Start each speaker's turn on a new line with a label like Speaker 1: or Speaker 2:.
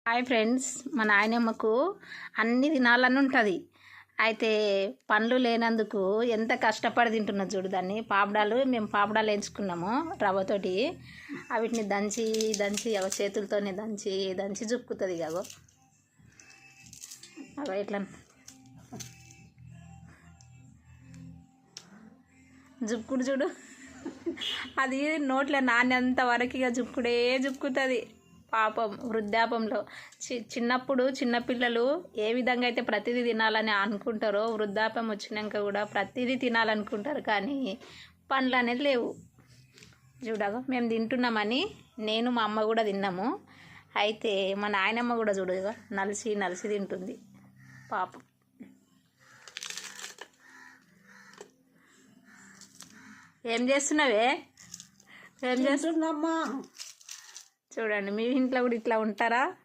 Speaker 1: Hi friends, మా నాయనమ్మకు అన్ని తినాలని ఉంటుంది. అయితే పండ్లు లేనందుకు ఎంత కష్టపడి తింటున్నది చూడు. దాన్ని మేము పాపడాలు ఎంచుకున్నాము రవ్వతోటి. వీటిని దంచి దంచి చేతులతోనే దంచి దంచి జుక్కుతుంది. అగో అగో ఇట్లా జుక్కుడు చూడు. అది నోట్ల నాణ్యంత వరకు ఇక జుక్కుతుంది. పాపం వృద్ధాపంలో చిన్నప్పుడు చిన్నపిల్లలు ఏ విధంగా అయితే ప్రతిదీ తినాలని అనుకుంటారో, వృద్ధాపం వచ్చినాక కూడా ప్రతిదీ తినాలనుకుంటారు. కానీ పండ్లు అనేది లేవు. చూడగా మేము తింటున్నామని నేను మా అమ్మ కూడా తిన్నాము. అయితే మా నాయనమ్మ కూడా చూడగా నలిసి నలిసి తింటుంది పాపం. ఏం చేస్తున్నావే? ఏం చేస్తున్నామ్మా? చూడండి, మీ ఇంట్లో కూడా ఇట్లా ఉంటారా?